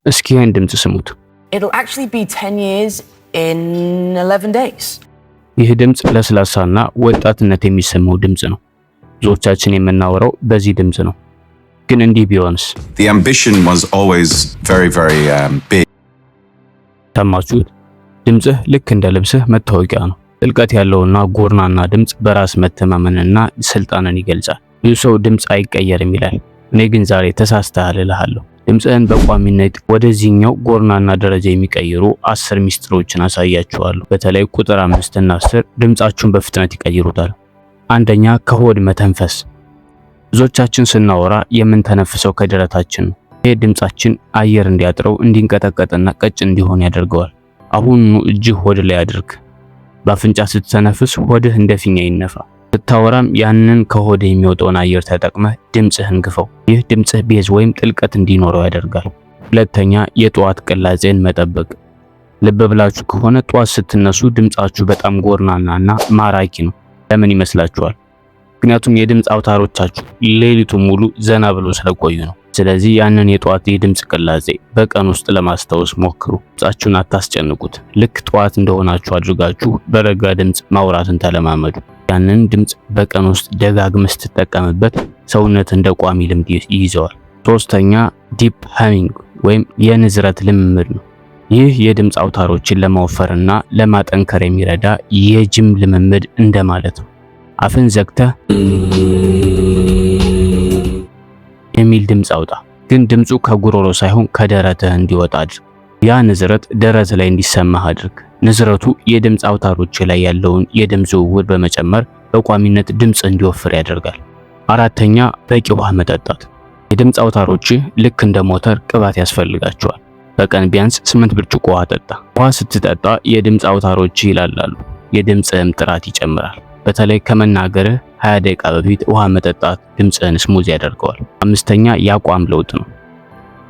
እስኪ ይህን ድምፅ ስሙት። It'll actually be 10 years in 11 days. ይህ ድምፅ ለስላሳና ወጣትነት የሚሰማው ድምፅ ነው። ብዙዎቻችን የምናወራው በዚህ ድምፅ ነው። ግን እንዲህ ቢሆንስ? The ambition was always very big. ሰማችሁት? ድምፅህ ልክ እንደ ልብስህ መታወቂያ ነው። ጥልቀት ያለውና ጎርናና ድምፅ በራስ መተማመንና ስልጣንን ይገልጻል። ብዙ ሰው ድምፅ አይቀየርም ይላል። እኔ ግን ዛሬ ተሳስተሃል እልሃለሁ። ድምፅህን በቋሚነት ወደዚህኛው ጎርናና ደረጃ የሚቀይሩ 10 ሚስጥሮችን አሳያችኋለሁ። በተለይ ቁጥር 5 እና 10 ድምፃችሁን በፍጥነት ይቀይሩታል። አንደኛ፣ ከሆድ መተንፈስ። ብዙዎቻችን ስናወራ የምንተነፍሰው ከደረታችን ነው። ይህ ድምፃችን አየር እንዲያጥረው እንዲንቀጠቀጥና ቀጭን እንዲሆን ያደርገዋል። አሁኑኑ እጅህ ሆድ ላይ አድርግ። በአፍንጫ ስትተነፍስ ሆድህ እንደ ፊኛ ይነፋ። ስታወራም ያንን ከሆድህ የሚወጣውን አየር ተጠቅመህ ድምፅህን ግፈው። ይህ ድምፅህ ቤዝ ወይም ጥልቀት እንዲኖረው ያደርጋል። ሁለተኛ፣ የጠዋት ቅላጼን መጠበቅ። ልብ ብላችሁ ከሆነ ጠዋት ስትነሱ ድምፃችሁ በጣም ጎርናናና ማራኪ ነው። ለምን ይመስላችኋል? ምክንያቱም የድምፅ አውታሮቻችሁ ሌሊቱን ሙሉ ዘና ብሎ ስለቆዩ ነው። ስለዚህ ያንን የጠዋት የድምፅ ቅላጼ በቀን ውስጥ ለማስታወስ ሞክሩ። ድምፃችሁን አታስጨንቁት። ልክ ጠዋት እንደሆናችሁ አድርጋችሁ በረጋ ድምፅ ማውራትን ተለማመዱ። ያንን ድምፅ በቀን ውስጥ ደጋግመህ ስትጠቀምበት ሰውነት እንደ ቋሚ ልምድ ይይዘዋል። ሶስተኛ፣ ዲፕ ሃሚንግ ወይም የንዝረት ልምምድ ነው። ይህ የድምፅ አውታሮችን ለማወፈርና ለማጠንከር የሚረዳ የጂም ልምምድ እንደማለት ነው። አፍን ዘግተህ የሚል ድምፅ አውጣ፣ ግን ድምፁ ከጉሮሮ ሳይሆን ከደረትህ እንዲወጣ አድርግ። ያ ንዝረት ደረት ላይ እንዲሰማህ አድርግ። ንዝረቱ የድምፅ አውታሮች ላይ ያለውን የደም ዝውውር በመጨመር በቋሚነት ድምፅ እንዲወፍር ያደርጋል። አራተኛ፣ በቂ ውሃ መጠጣት። የድምፅ አውታሮች ልክ እንደ ሞተር ቅባት ያስፈልጋቸዋል። በቀን ቢያንስ 8 ብርጭቆ ውሃ ጠጣ። ውሃ ስትጠጣ የድምፅ አውታሮች ይላላሉ፣ የድምፅህም ጥራት ይጨምራል። በተለይ ከመናገርህ 20 ደቂቃ በፊት ውሃ መጠጣት ድምፅህን ስሙዝ ያደርገዋል። አምስተኛ፣ የአቋም ለውጥ ነው።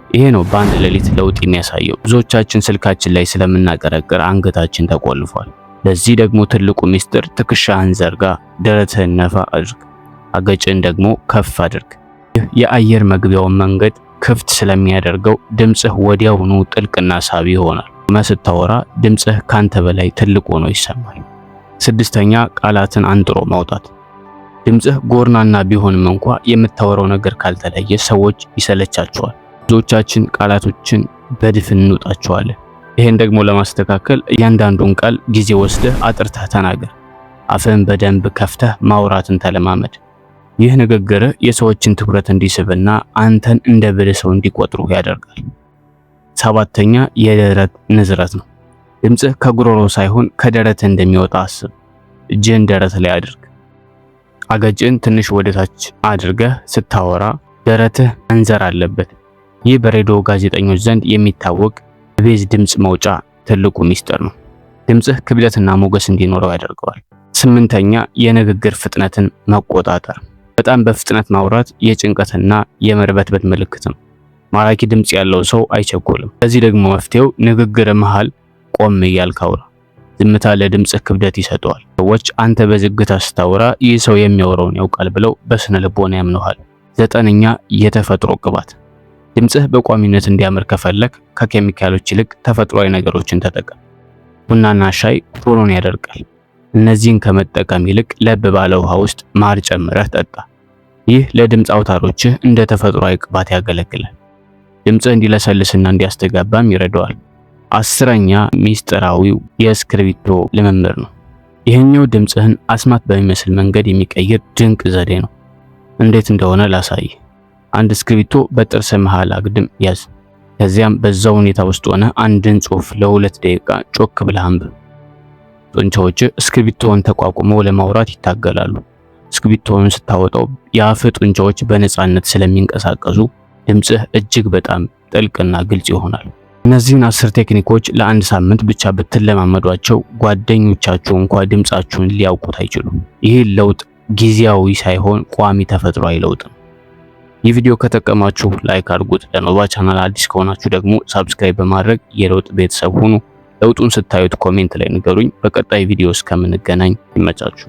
ይሄ ነው በአንድ ሌሊት ለውጥ የሚያሳየው። ብዙዎቻችን ስልካችን ላይ ስለምናቀረቅር አንገታችን ተቆልፏል። ለዚህ ደግሞ ትልቁ ሚስጥር ትከሻህን ዘርጋ፣ ደረትህን ነፋ አድርግ፣ አገጭን ደግሞ ከፍ አድርግ። ይህ የአየር መግቢያውን መንገድ ክፍት ስለሚያደርገው ድምፅህ ወዲያውኑ ጥልቅና ሳቢ ይሆናል። ስታወራ ድምፅህ ካንተ በላይ ትልቅ ሆኖ ይሰማል። ስድስተኛ፣ ቃላትን አንጥሮ ማውጣት። ድምፅህ ጎርናና ቢሆንም እንኳ የምታወራው ነገር ካልተለየ ሰዎች ይሰለቻቸዋል። ብዙዎቻችን ቃላቶችን በድፍን እንውጣቸዋለን። ይሄን ደግሞ ለማስተካከል እያንዳንዱን ቃል ጊዜ ወስደህ አጥርተህ ተናገር። አፍህን በደንብ ከፍተህ ማውራትን ተለማመድ። ይህ ንግግርህ የሰዎችን ትኩረት እንዲስብና አንተን እንደ ብልህ ሰው እንዲቆጥሩ ያደርጋል። ሰባተኛ፣ የደረት ንዝረት ነው። ድምፅህ ከጉሮሮ ሳይሆን ከደረትህ እንደሚወጣ አስብ። እጅህን ደረት ላይ አድርግ። አገጭን ትንሽ ወደታች አድርገህ ስታወራ ደረትህ መንዘር አለበት። ይህ በሬዲዮ ጋዜጠኞች ዘንድ የሚታወቅ ቤዝ ድምፅ መውጫ ትልቁ ሚስጥር ነው። ድምፅህ ክብደትና ሞገስ እንዲኖረው ያደርገዋል። ስምንተኛ፣ የንግግር ፍጥነትን መቆጣጠር። በጣም በፍጥነት ማውራት የጭንቀትና የመርበትበት ምልክት ነው። ማራኪ ድምፅ ያለው ሰው አይቸኮልም። ለዚህ ደግሞ መፍትሄው ንግግር መሃል ቆም እያልክ አውራ። ዝምታ ለድምፅህ ክብደት ይሰጠዋል። ሰዎች አንተ በዝግታ ስታወራ ይህ ሰው የሚያወራውን ያውቃል ብለው በስነ ልቦና ያምነዋል። ዘጠነኛ፣ የተፈጥሮ ቅባት። ድምፅህ በቋሚነት እንዲያምር ከፈለክ ከኬሚካሎች ይልቅ ተፈጥሯዊ ነገሮችን ተጠቀም። ቡናና ሻይ ቶሎን ያደርቃል። እነዚህን ከመጠቀም ይልቅ ለብ ባለ ውሃ ውስጥ ማር ጨምረህ ጠጣ። ይህ ለድምፅ አውታሮችህ እንደ ተፈጥሯዊ ቅባት ያገለግላል። ድምፅህ እንዲለሰልስና እንዲያስተጋባም ይረዳዋል። አስረኛ፣ ሚስጥራዊው የእስክሪብቶ ልምምድ ነው። ይህኛው ድምፅህን አስማት በሚመስል መንገድ የሚቀይር ድንቅ ዘዴ ነው። እንዴት እንደሆነ ላሳይ። አንድ እስክሪብቶ በጥርስ መሃል አግድም ያዝ። ከዚያም በዛው ሁኔታ ውስጥ ሆነ አንድን ጽሑፍ ለ2 ደቂቃ ጮክ ብለህ አንብብ። ጡንቻዎች እስክሪብቶውን ተቋቁመው ለማውራት ይታገላሉ። እስክሪብቶውን ስታወጣው የአፍ ጡንቻዎች በነፃነት ስለሚንቀሳቀሱ ድምፅህ እጅግ በጣም ጥልቅና ግልጽ ይሆናል። እነዚህን 10 ቴክኒኮች ለአንድ ሳምንት ብቻ ብትለማመዷቸው ጓደኞቻችሁ እንኳን ድምፃችሁን ሊያውቁት አይችሉም። ይህ ለውጥ ጊዜያዊ ሳይሆን ቋሚ ተፈጥሯዊ ለውጥ ነው። ይህ ቪዲዮ ከተጠቀማችሁ ላይክ አድርጉት። ለኖቫ ቻናል አዲስ ከሆናችሁ ደግሞ ሰብስክራይብ በማድረግ የለውጥ ቤተሰብ ሁኑ። ለውጡን ስታዩት ኮሜንት ላይ ንገሩኝ። በቀጣይ ቪዲዮ እስከምንገናኝ ይመቻችሁ።